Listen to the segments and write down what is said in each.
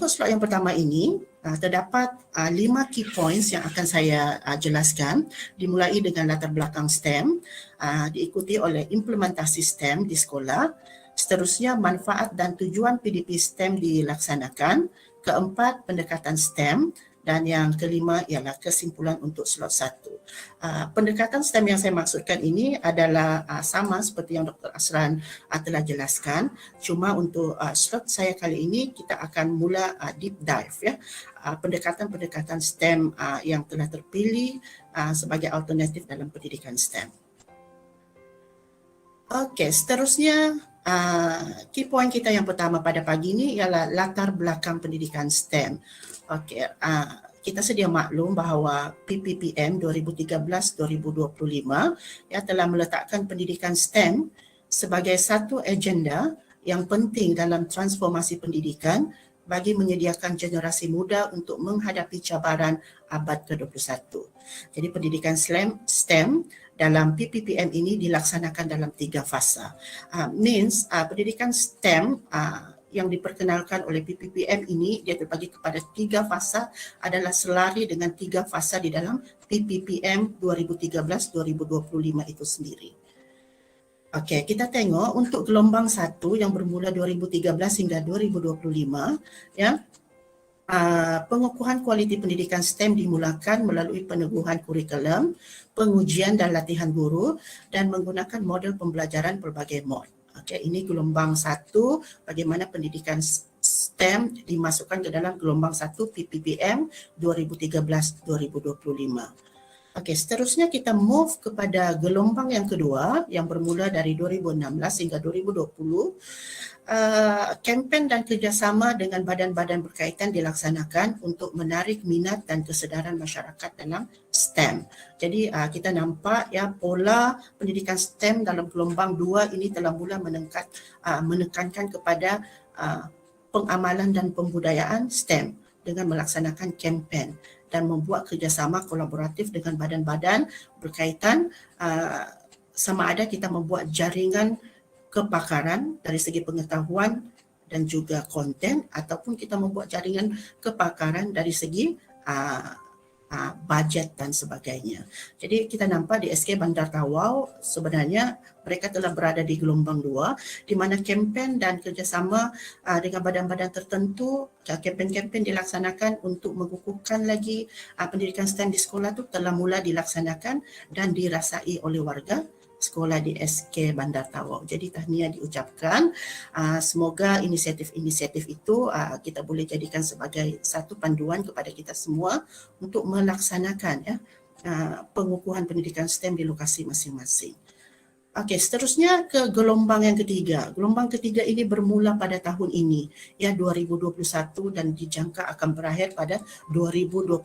untuk slot yang pertama ini, terdapat 5 key points yang akan saya jelaskan, dimulai dengan latar belakang STEM, diikuti oleh implementasi STEM di sekolah, seterusnya manfaat dan tujuan PDP STEM dilaksanakan, keempat pendekatan STEM, dan yang kelima ialah kesimpulan untuk slot 1. Pendekatan STEM yang saya maksudkan ini adalah sama seperti yang Dr. Asran telah jelaskan, cuma untuk slot saya kali ini kita akan mula deep dive ya, pendekatan-pendekatan STEM yang telah terpilih sebagai alternatif dalam pendidikan STEM. Okey, seterusnya key point kita yang pertama pada pagi ini ialah latar belakang pendidikan STEM. Okey, kita sedia maklum bahawa PPPM 2013-2025 ya telah meletakkan pendidikan STEM sebagai satu agenda yang penting dalam transformasi pendidikan bagi menyediakan generasi muda untuk menghadapi cabaran abad ke-21. Jadi pendidikan STEM dalam PPPM ini dilaksanakan dalam 3 fasa. Pendidikan STEM yang diperkenalkan oleh PPPM ini dia terbagi kepada 3 fasa, adalah selari dengan 3 fasa di dalam PPPM 2013-2025 itu sendiri. Okey, kita tengok untuk gelombang 1 yang bermula 2013 hingga 2025 ya. Pengukuhan kualiti pendidikan STEM dimulakan melalui peneguhan kurikulum, pengujian dan latihan guru dan menggunakan model pembelajaran berbagai mod. Okey, ini gelombang 1 bagaimana pendidikan STEM dimasukkan ke dalam gelombang 1 PPPM 2013-2025. Okey, seterusnya kita move kepada gelombang yang kedua yang bermula dari 2016 hingga 2020. Kempen dan kerjasama dengan badan-badan berkaitan dilaksanakan untuk menarik minat dan kesedaran masyarakat dalam STEM. Jadi kita nampak ya pola pendidikan STEM dalam gelombang 2 ini telah mula menekankan kepada pengamalan dan pembudayaan STEM dengan melaksanakan kempen dan membuat kerjasama kolaboratif dengan badan-badan berkaitan, sama ada kita membuat jaringan kepakaran dari segi pengetahuan dan juga konten, ataupun kita membuat jaringan kepakaran dari segi bajet dan sebagainya. Jadi kita nampak di SK Bandar Tawau sebenarnya mereka telah berada di gelombang 2 di mana kempen dan kerjasama dengan badan-badan tertentu, kempen-kempen dilaksanakan untuk mengukuhkan lagi pendidikan STEM di sekolah itu telah mula dilaksanakan dan dirasai oleh warga sekolah di SK Bandar Tawau. Jadi tahniah diucapkan. Semoga inisiatif-inisiatif itu kita boleh jadikan sebagai satu panduan kepada kita semua untuk melaksanakan ya pengukuhan pendidikan STEM di lokasi masing-masing. Okey, seterusnya ke gelombang yang ketiga. Gelombang ketiga ini bermula pada tahun ini, ya 2021 dan dijangka akan berakhir pada 2025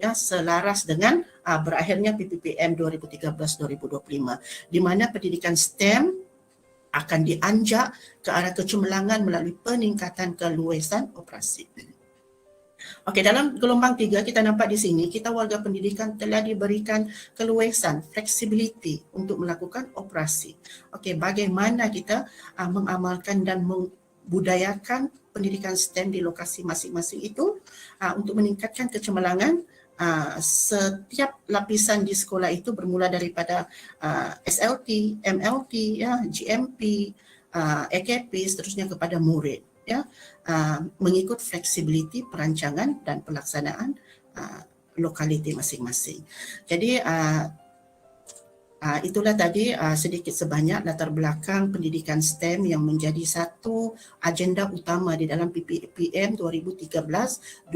ya selaras dengan berakhirnya PPPM 2013-2025 di mana pendidikan STEM akan dianjak ke arah kecemerlangan melalui peningkatan keluasan operasi. Okey, dalam gelombang 3 kita nampak di sini kita warga pendidikan telah diberikan keluasan, flexibility untuk melakukan operasi. Okey, bagaimana kita mengamalkan dan membudayakan pendidikan STEM di lokasi masing-masing itu untuk meningkatkan kecemerlangan setiap lapisan di sekolah itu bermula daripada SLT, MLT, ya, GMP, AKP, seterusnya kepada murid. Ya, mengikut flexibility perancangan dan pelaksanaan lokaliti masing-masing. Jadi itulah tadi sedikit sebanyak latar belakang pendidikan STEM yang menjadi satu agenda utama di dalam PPPM 2013-2025.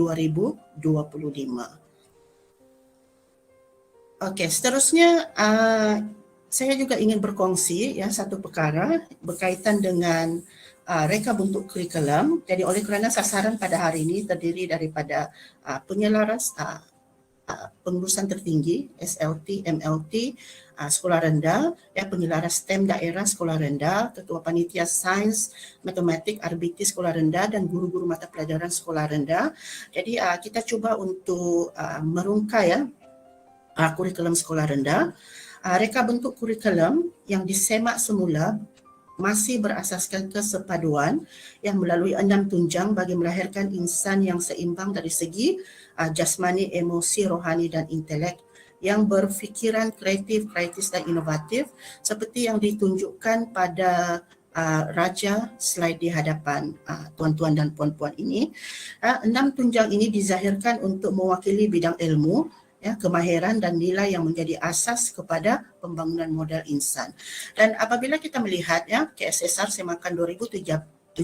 Okey, seterusnya saya juga ingin berkongsi ya satu perkara berkaitan dengan reka bentuk kurikulum. Jadi oleh kerana sasaran pada hari ini terdiri daripada penyelaras pengurusan tertinggi SLT, MLT, sekolah rendah, ya penyelaras STEM daerah sekolah rendah, ketua panitia sains, matematik, RBT sekolah rendah dan guru-guru mata pelajaran sekolah rendah. Jadi kita cuba untuk merungkai ya kurikulum sekolah rendah. Reka bentuk kurikulum yang disemak semula masih berasaskan kesepaduan yang melalui 6 tunjang bagi melahirkan insan yang seimbang dari segi jasmani, emosi, rohani dan intelek yang berfikiran kreatif, kritis dan inovatif seperti yang ditunjukkan pada raja slide di hadapan tuan-tuan dan puan-puan ini. 6 tunjang ini dizahirkan untuk mewakili bidang ilmu, kemahiran dan nilai yang menjadi asas kepada pembangunan modal insan. Dan apabila kita melihat KSSR Semakan 2017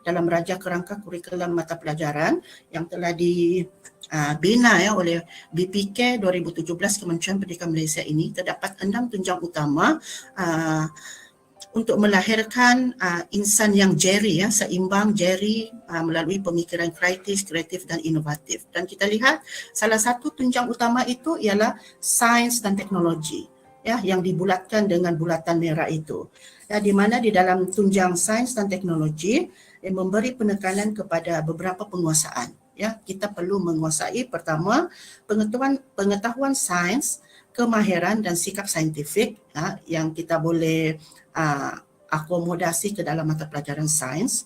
dalam Raja Kerangka Kurikulum Mata Pelajaran yang telah dibina oleh BPK 2017 Kementerian Pendidikan Malaysia ini, terdapat 6 tunjang utama untuk melahirkan insan yang jeri, seimbang, jeri melalui pemikiran kritis, kreatif dan inovatif. Dan kita lihat salah satu tunjang utama itu ialah sains dan teknologi, yang dibulatkan dengan bulatan merah itu. Di mana di dalam tunjang sains dan teknologi memberi penekanan kepada beberapa penguasaan. Kita perlu menguasai pertama pengetahuan sains, kemahiran dan sikap saintifik yang kita boleh akomodasi ke dalam mata pelajaran sains.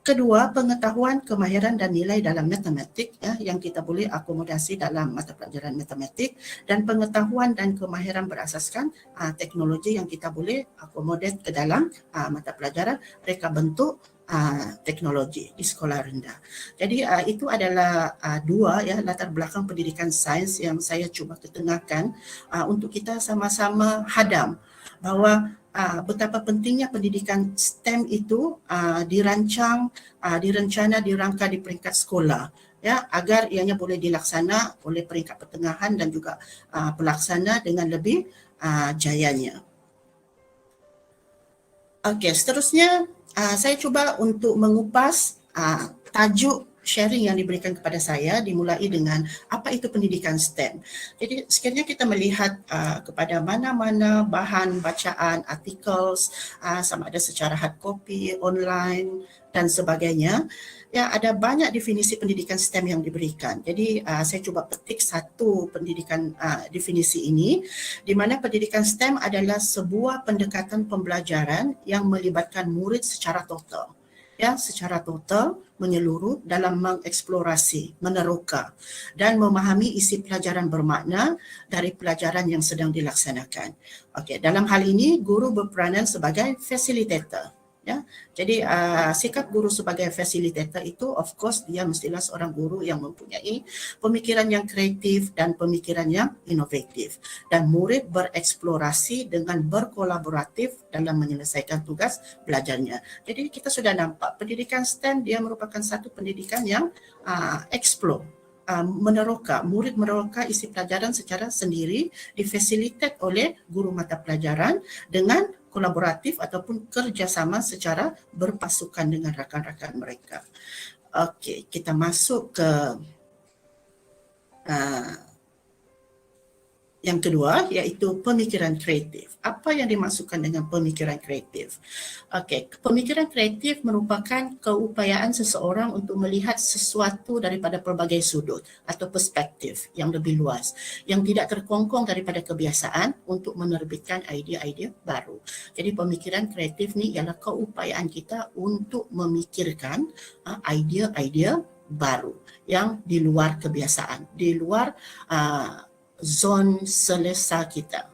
Kedua, pengetahuan, kemahiran dan nilai dalam matematik yang kita boleh akomodasi dalam mata pelajaran matematik, dan pengetahuan dan kemahiran berasaskan teknologi yang kita boleh akomodasi ke dalam mata pelajaran reka bentuk teknologi di sekolah rendah. Jadi itu adalah dua latar belakang pendidikan sains yang saya cuba ketengahkan untuk kita sama-sama hadam bahawa betapa pentingnya pendidikan STEM itu dirancang, direncana, dirangka di peringkat sekolah agar ianya boleh dilaksana oleh peringkat pertengahan dan juga pelaksana dengan lebih jayanya. Okey, seterusnya saya cuba untuk mengupas tajuk sharing yang diberikan kepada saya dimulai dengan apa itu pendidikan STEM. Jadi sekiranya kita melihat kepada mana-mana bahan bacaan, artikel, sama ada secara hard copy, online dan sebagainya, ada banyak definisi pendidikan STEM yang diberikan. Jadi saya cuba petik satu pendidikan definisi ini, di mana pendidikan STEM adalah sebuah pendekatan pembelajaran yang melibatkan murid secara total. Secara total menyeluruh dalam mengeksplorasi, meneroka dan memahami isi pelajaran bermakna dari pelajaran yang sedang dilaksanakan. Okey, dalam hal ini guru berperanan sebagai facilitator. Jadi sikap guru sebagai facilitator itu of course dia mestilah seorang guru yang mempunyai pemikiran yang kreatif dan pemikiran yang inovatif, dan murid bereksplorasi dengan berkolaboratif dalam menyelesaikan tugas belajarnya. Jadi kita sudah nampak pendidikan STEM dia merupakan satu pendidikan yang explore, meneroka, murid meneroka isi pelajaran secara sendiri, difasilitasi oleh guru mata pelajaran dengan kolaboratif ataupun kerjasama secara berpasukan dengan rakan-rakan mereka. Okey, kita masuk ke yang kedua, iaitu pemikiran kreatif. Apa yang dimaksudkan dengan pemikiran kreatif? Okey, pemikiran kreatif merupakan keupayaan seseorang untuk melihat sesuatu daripada pelbagai sudut atau perspektif yang lebih luas, yang tidak terkongkong daripada kebiasaan untuk menerbitkan idea-idea baru. Jadi pemikiran kreatif ni ialah keupayaan kita untuk memikirkan idea-idea baru yang di luar kebiasaan, di luar zon selesa kita.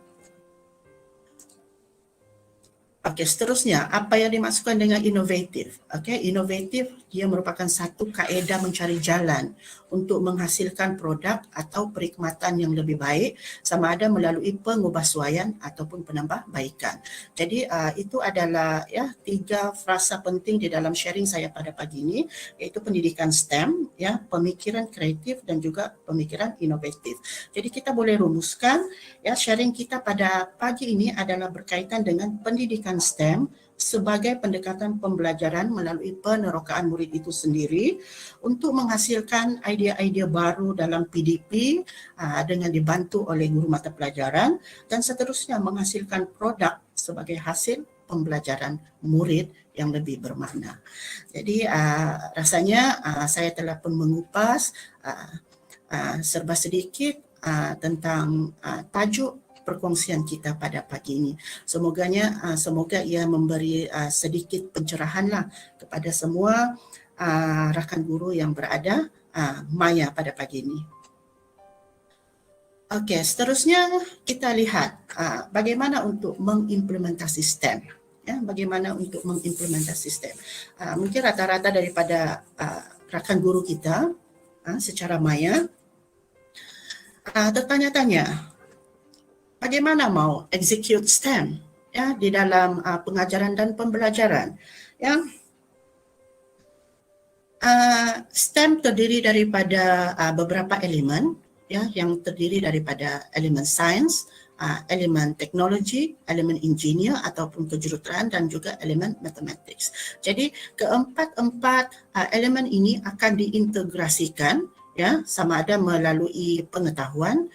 Okey, seterusnya apa yang dimaksudkan dengan inovatif? Okey, inovatif dia merupakan satu kaedah mencari jalan untuk menghasilkan produk atau perkhidmatan yang lebih baik, sama ada melalui pengubahsuaian ataupun penambahbaikan. Jadi itu adalah 3 frasa penting di dalam sharing saya pada pagi ini, iaitu pendidikan STEM, pemikiran kreatif dan juga pemikiran inovatif. Jadi kita boleh rumuskan sharing kita pada pagi ini adalah berkaitan dengan pendidikan STEM sebagai pendekatan pembelajaran melalui penerokaan murid itu sendiri untuk menghasilkan idea-idea baru dalam PDP dengan dibantu oleh guru mata pelajaran, dan seterusnya menghasilkan produk sebagai hasil pembelajaran murid yang lebih bermakna. Jadi rasanya saya telah pun mengupas serba sedikit tentang tajuk perkongsian kita pada pagi ini. Semoga ia memberi sedikit pencerahanlah kepada semua rakan guru yang berada maya pada pagi ini. Okey, seterusnya kita lihat bagaimana untuk mengimplementasi STEM. Ya, bagaimana untuk mengimplementasi STEM. Mungkin rata-rata daripada rakan guru kita secara maya tertanya-tanya bagaimana mau execute STEM ya di dalam pengajaran dan pembelajaran. Ya. STEM terdiri daripada beberapa elemen ya yang terdiri daripada elemen sains, elemen teknologi, elemen engineer ataupun kejuruteraan dan juga elemen matematik. Jadi keempat-empat elemen ini akan diintegrasikan ya sama ada melalui pengetahuan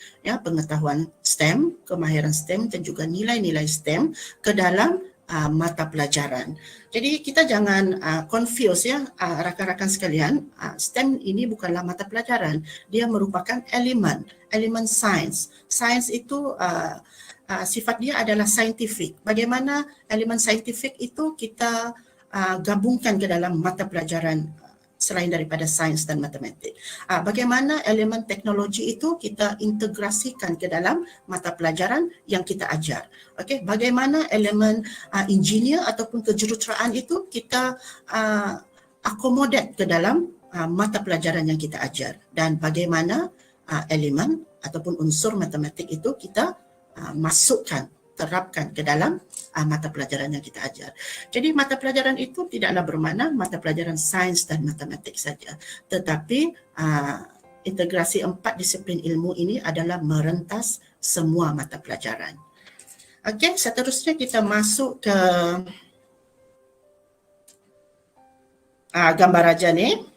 STEM, kemahiran STEM dan juga nilai-nilai STEM ke dalam mata pelajaran. Jadi kita jangan confuse ya rakan-rakan sekalian, STEM ini bukanlah mata pelajaran, dia merupakan elemen sains. Sains itu sifat dia adalah scientific. Bagaimana elemen scientific itu kita gabungkan ke dalam mata pelajaran selain daripada sains dan matematik. Bagaimana elemen teknologi itu kita integrasikan ke dalam mata pelajaran yang kita ajar. Okey, bagaimana elemen engineer ataupun kejuruteraan itu kita accommodate ke dalam mata pelajaran yang kita ajar, dan bagaimana elemen ataupun unsur matematik itu kita terapkan ke dalam mata pelajaran yang kita ajar. Jadi mata pelajaran itu tidaklah bermakna mata pelajaran sains dan matematik saja, tetapi integrasi 4 disiplin ilmu ini adalah merentas semua mata pelajaran. Okey, seterusnya kita masuk ke gambar raja ni.